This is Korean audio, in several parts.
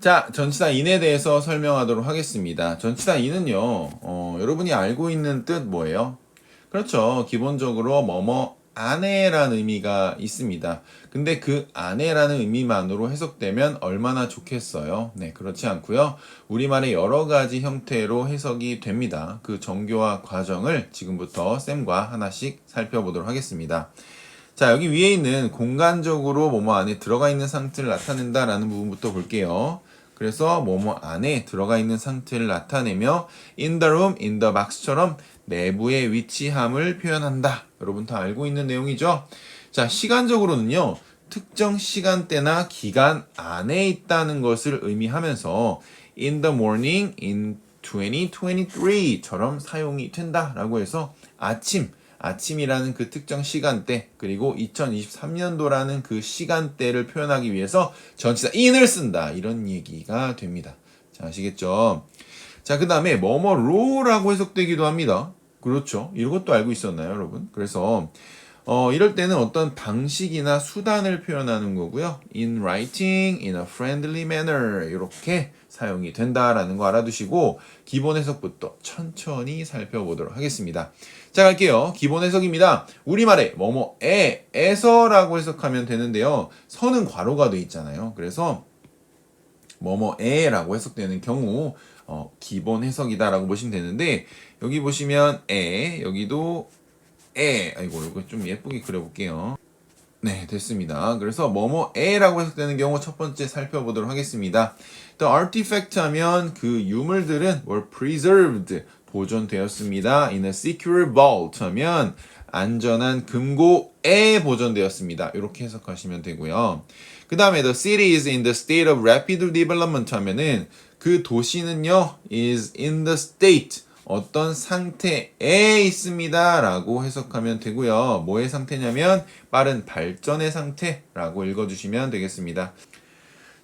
자, 전치사 in에 대해서 설명하도록 하겠습니다. 전치사 in은요, 여러분이 알고 있는 뜻 뭐예요? 그렇죠. 기본적으로 뭐뭐 안에라는 의미가 있습니다. 근데 그 안에라는 의미만으로 해석되면 얼마나 좋겠어요? 네, 그렇지 않고요. 우리말의 여러 가지 형태로 해석이 됩니다. 그 정교화 과정을 지금부터 쌤과 하나씩 살펴보도록 하겠습니다. 자, 여기 위에 있는 공간적으로 뭐뭐 안에 들어가 있는 상태를 나타낸다라는 부분부터 볼게요. 그래서 뭐뭐 안에 들어가 있는 상태를 나타내며 in the room, in the box처럼 내부의 위치함을 표현한다. 여러분 다 알고 있는 내용이죠? 자, 시간적으로는요. 특정 시간대나 기간 안에 있다는 것을 의미하면서 in the morning, in 2023처럼 사용이 된다라고 해서 아침이라는 그 특정 시간대, 그리고 2023년도라는 그 시간대를 표현하기 위해서 전치사 in을 쓴다. 이런 얘기가 됩니다. 자, 아시겠죠? 자, 그 다음에 뭐뭐로라고 해석되기도 합니다. 그렇죠. 이것도 알고 있었나요, 여러분? 그래서 이럴 때는 어떤 방식이나 수단을 표현하는 거고요. In writing, in a friendly manner 이렇게 사용이 된다라는 거 알아두시고 기본 해석부터 천천히 살펴보도록 하겠습니다. 자, 갈게요. 기본 해석입니다. 우리말에 뭐뭐에서라고 해석하면 되는데요. 서는 괄호가 돼 있잖아요. 그래서 뭐뭐에라고 해석되는 경우 기본 해석이다라고 보시면 되는데 여기 보시면 여기도 아이고 이거 좀 예쁘게 그려볼게요. 네, 됐습니다. 그래서 뭐뭐에라고 해석되는 경우 첫 번째 살펴보도록 하겠습니다. 또 artifact 하면 그 유물들은 were preserved 보존되었습니다. in a secure vault 하면 안전한 금고에 보존되었습니다. 이렇게 해석하시면 되고요. 그 다음에 the city is in the state of rapid development 하면은 그 도시는요 is in the state 어떤 상태에 있습니다 라고 해석하면 되고요. 뭐의 상태냐면 빠른 발전의 상태라고 읽어주시면 되겠습니다.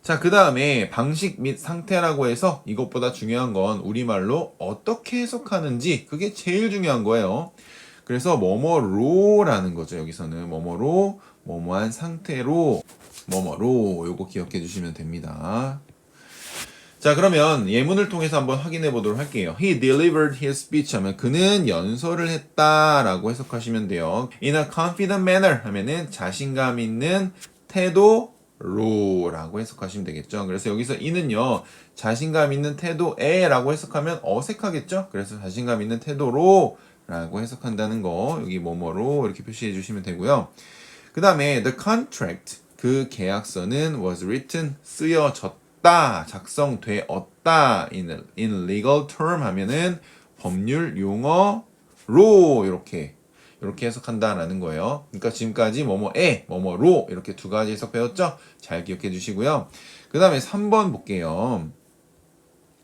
자, 그 다음에 방식 및 상태라고 해서 이것보다 중요한 건 우리말로 어떻게 해석하는지 그게 제일 중요한 거예요. 그래서 뭐뭐로라는 거죠. 여기서는 뭐뭐로 뭐뭐한 상태로 뭐뭐로 요거 기억해 주시면 됩니다. 자, 그러면 예문을 통해서 한번 확인해 보도록 할게요. He delivered his speech 하면 그는 연설을 했다라고 해석하시면 돼요. In a confident manner 하면은 자신감 있는 태도로라고 해석하시면 되겠죠. 그래서 여기서 이는요. 자신감 있는 태도에라고 해석하면 어색하겠죠. 그래서 자신감 있는 태도로라고 해석한다는 거 여기 뭐뭐로 이렇게 표시해 주시면 되고요. 그 다음에 the contract 그 계약서는 was written 쓰여졌다 작성되었다 in legal term 하면은 법률 용어로 이렇게 해석한다라는 거예요. 그러니까 지금까지 뭐뭐에 뭐뭐로 이렇게 두 가지 해석 배웠죠? 잘 기억해 주시고요. 그 다음에 3번 볼게요.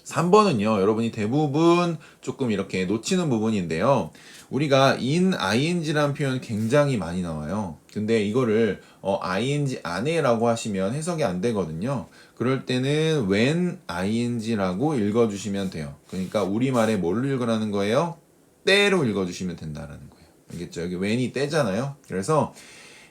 3번은요, 여러분이 대부분 조금 이렇게 놓치는 부분인데요. 우리가 in, ing라는 표현 굉장히 많이 나와요. 근데 이거를 ing 안에라고 하시면 해석이 안 되거든요. 그럴 때는 when ing라고 읽어주시면 돼요. 그러니까 우리말에 뭘 읽으라는 거예요? 때로 읽어주시면 된다라는 거예요. 알겠죠? 여기 when이 때잖아요. 그래서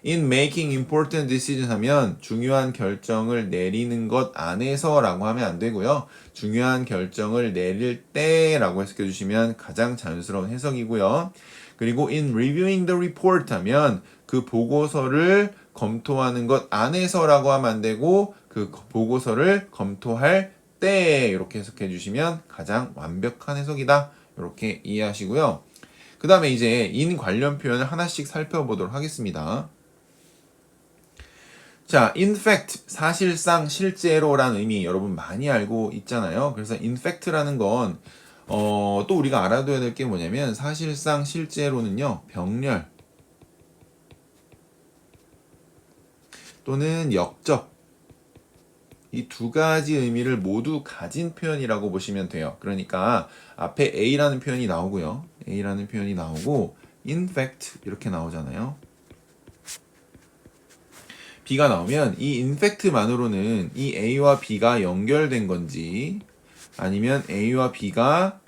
in making important decisions 하면 중요한 결정을 내리는 것 안에서 라고 하면 안 되고요. 중요한 결정을 내릴 때라고 해석해 주시면 가장 자연스러운 해석이고요. 그리고 in reviewing the report 하면 그 보고서를 검토하는 것 안에서라고 하면 안 되고 그 보고서를 검토할 때 이렇게 해석해 주시면 가장 완벽한 해석이다. 이렇게 이해하시고요. 그 다음에 이제 in 관련 표현을 하나씩 살펴보도록 하겠습니다. 자, in fact, 사실상, 실제로라는 의미 여러분 많이 알고 있잖아요. 그래서 in fact라는 건, 또 우리가 알아둬야 될 게 뭐냐면, 사실상, 실제로는요, 병렬, 또는 역적, 이 두 가지 의미를 모두 가진 표현이라고 보시면 돼요. 그러니까, 앞에 A라는 표현이 나오고요. A라는 표현이 나오고, in fact, 이렇게 나오잖아요. B가 나오면 이 인팩트만으로는 이 A와 B가 연결된 건지 아니면 A와 B가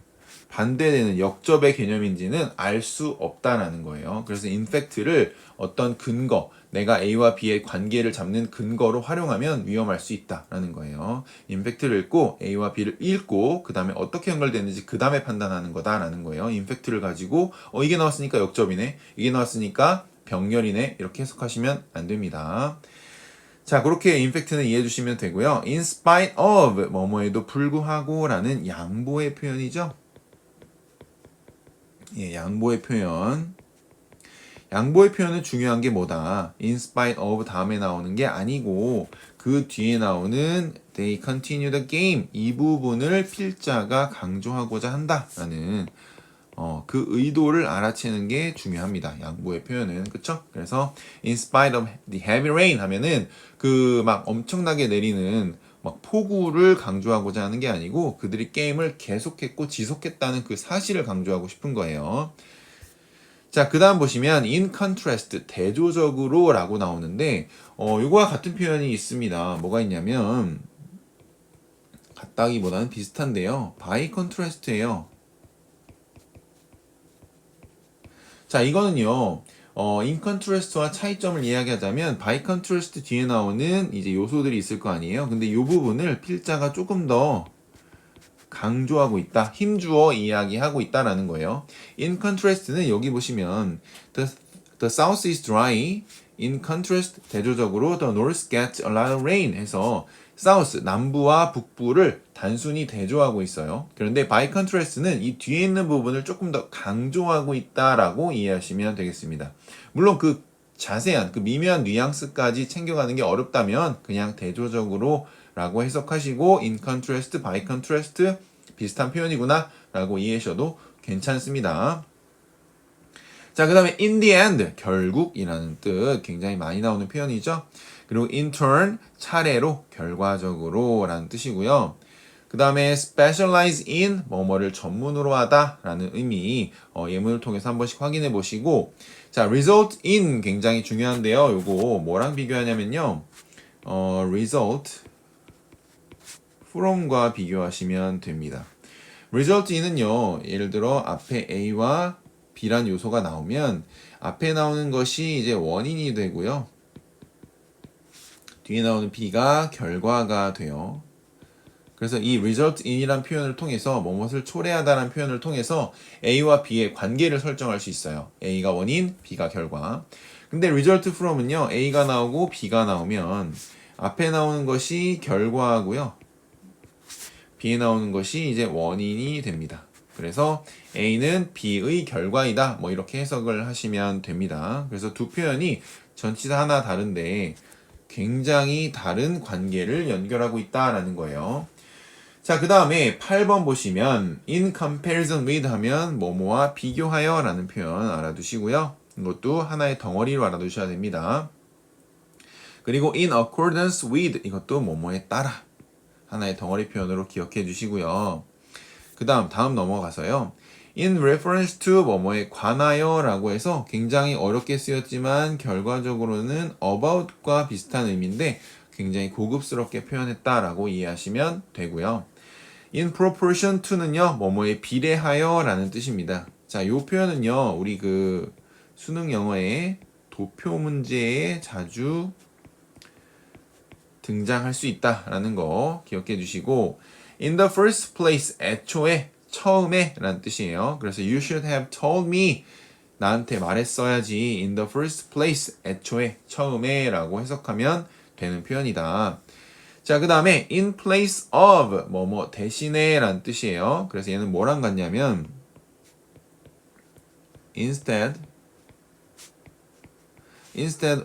반대되는 역접의 개념인지는 알 수 없다라는 거예요. 그래서 인팩트를 어떤 근거, 내가 A와 B의 관계를 잡는 근거로 활용하면 위험할 수 있다라는 거예요. 인팩트를 읽고 A와 B를 읽고 그 다음에 어떻게 연결되는지 그 다음에 판단하는 거다라는 거예요. 인팩트를 가지고 이게 나왔으니까 역접이네, 이게 나왔으니까 병렬이네, 이렇게 해석하시면 안 됩니다. 자, 그렇게 인팩트는 이해해 주시면 되고요. In spite of 뭐뭐에도 불구하고 라는 양보의 표현이죠. 예, 양보의 표현. 양보의 표현은 중요한 게 뭐다? In spite of 다음에 나오는 게 아니고 그 뒤에 나오는 they continue the game 이 부분을 필자가 강조하고자 한다라는 그 의도를 알아채는 게 중요합니다. 양보의 표현은. 그쵸? 그래서 in spite of the heavy rain 하면은 그 막 엄청나게 내리는 막 폭우를 강조하고자 하는 게 아니고 그들이 게임을 계속했고 지속했다는 그 사실을 강조하고 싶은 거예요. 자, 그 다음 보시면 in contrast, 대조적으로 라고 나오는데 이거와 같은 표현이 있습니다. 뭐가 있냐면 같다기보다는 비슷한데요. by contrast예요. 자, 이거는요. in contrast와 차이점을 이야기하자면 by contrast 뒤에 나오는 이제 요소들이 있을 거 아니에요. 근데 이 부분을 필자가 조금 더 강조하고 있다, 힘주어 이야기하고 있다라는 거예요. In contrast는 여기 보시면 the south is dry. In contrast 대조적으로 the north gets a lot of rain 해서 south 남부와 북부를 단순히 대조하고 있어요. 그런데 by contrast는 이 뒤에 있는 부분을 조금 더 강조하고 있다라고 이해하시면 되겠습니다. 물론 그 자세한 그 미묘한 뉘앙스까지 챙겨가는 게 어렵다면 그냥 대조적으로 라고 해석하시고 in contrast, by contrast 비슷한 표현이구나 라고 이해하셔도 괜찮습니다. 자, 그 다음에 in the end, 결국이라는 뜻 굉장히 많이 나오는 표현이죠. 그리고 in turn, 차례로, 결과적으로 라는 뜻이고요. 그 다음에 specialize in, 뭐뭐를 전문으로 하다 라는 의미 예문을 통해서 한 번씩 확인해 보시고, 자, result in 굉장히 중요한데요. 요거 뭐랑 비교하냐면요. result from과 비교하시면 됩니다. result in은요, 예를 들어 앞에 A와 B란 요소가 나오면 앞에 나오는 것이 이제 원인이 되고요. 뒤에 나오는 B가 결과가 돼요. 그래서 이 result in이란 표현을 통해서 무엇을 초래하다라는 표현을 통해서 A와 B의 관계를 설정할 수 있어요. A가 원인, B가 결과. 근데 result from은요, A가 나오고 B가 나오면 앞에 나오는 것이 결과고요. B에 나오는 것이 이제 원인이 됩니다. 그래서 A는 B의 결과이다. 뭐 이렇게 해석을 하시면 됩니다. 그래서 두 표현이 전치사 하나 다른데 굉장히 다른 관계를 연결하고 있다라는 거예요. 자, 그 다음에 8번 보시면 in comparison with 하면 뭐뭐와 비교하여 라는 표현 알아두시고요. 이것도 하나의 덩어리로 알아두셔야 됩니다. 그리고 in accordance with 이것도 뭐뭐에 따라 하나의 덩어리 표현으로 기억해 주시고요. 그 다음 넘어가서요. in reference to 뭐뭐에 관하여 라고 해서 굉장히 어렵게 쓰였지만 결과적으로는 about과 비슷한 의미인데 굉장히 고급스럽게 표현했다라고 이해하시면 되고요. in proportion to는요, 뭐뭐에 비례하여 라는 뜻입니다. 자, 이 표현은요, 우리 그 수능 영어의 도표 문제에 자주 등장할 수 있다라는 거 기억해 주시고, in the first place, 애초에, 처음에 라는 뜻이에요. 그래서 you should have told me, 나한테 말했어야지. in the first place, 애초에, 처음에 라고 해석하면 되는 표현이다. 자, 그 다음에 in place of, 뭐뭐 대신에 라는 뜻이에요. 그래서 얘는 뭐랑 같냐면 instead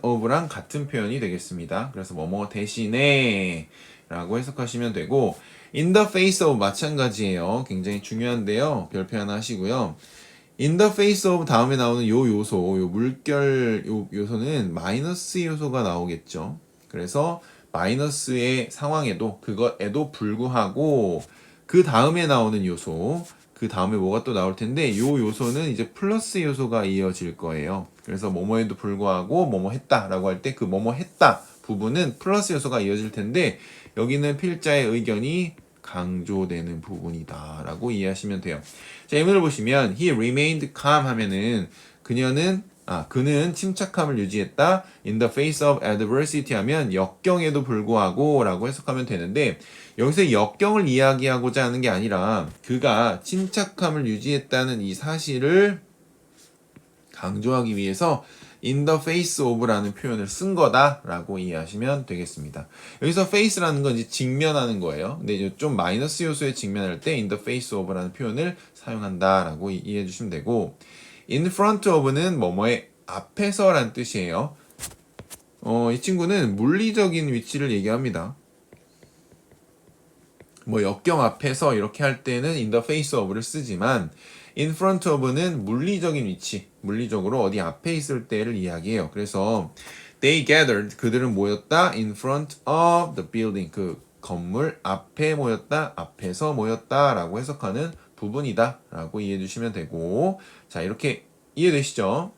of랑 같은 표현이 되겠습니다. 그래서 뭐뭐 대신에 라고 해석하시면 되고, in the face of 마찬가지예요. 굉장히 중요한데요. 별표 하나 하시고요. in the face of 다음에 나오는 요 요소, 요 물결 요소는 마이너스 요소가 나오겠죠. 그래서 마이너스의 상황에도 그것에도 불구하고 그 다음에 나오는 요소, 그 다음에 뭐가 또 나올 텐데 요 요소는 이제 플러스 요소가 이어질 거예요. 그래서 뭐뭐에도 불구하고 뭐뭐 했다라고 할 때 그 뭐뭐 했다 부분은 플러스 요소가 이어질 텐데 여기는 필자의 의견이 강조되는 부분이다 라고 이해하시면 돼요. 자, 예문을 보시면 he remained calm 하면은 그녀는 그는 침착함을 유지했다. In the face of adversity 하면 역경에도 불구하고 라고 해석하면 되는데 여기서 역경을 이야기하고자 하는 게 아니라 그가 침착함을 유지했다는 이 사실을 강조하기 위해서 in the face of라는 표현을 쓴 거다라고 이해하시면 되겠습니다. 여기서 face라는 건 이제 직면하는 거예요. 근데 이제 좀 마이너스 요소에 직면할 때 in the face of라는 표현을 사용한다라고 이해해 주시면 되고 in front of는 뭐뭐의 앞에서란 뜻이에요. 이 친구는 물리적인 위치를 얘기합니다. 뭐 역경 앞에서 이렇게 할 때는 in the face of를 쓰지만 in front of는 물리적인 위치, 물리적으로 어디 앞에 있을 때를 이야기해요. 그래서 they gathered, 그들은 모였다 in front of the building, 그 건물 앞에 모였다, 앞에서 모였다 라고 해석하는 부분이다 라고 이해해 주시면 되고 자 이렇게 이해되시죠?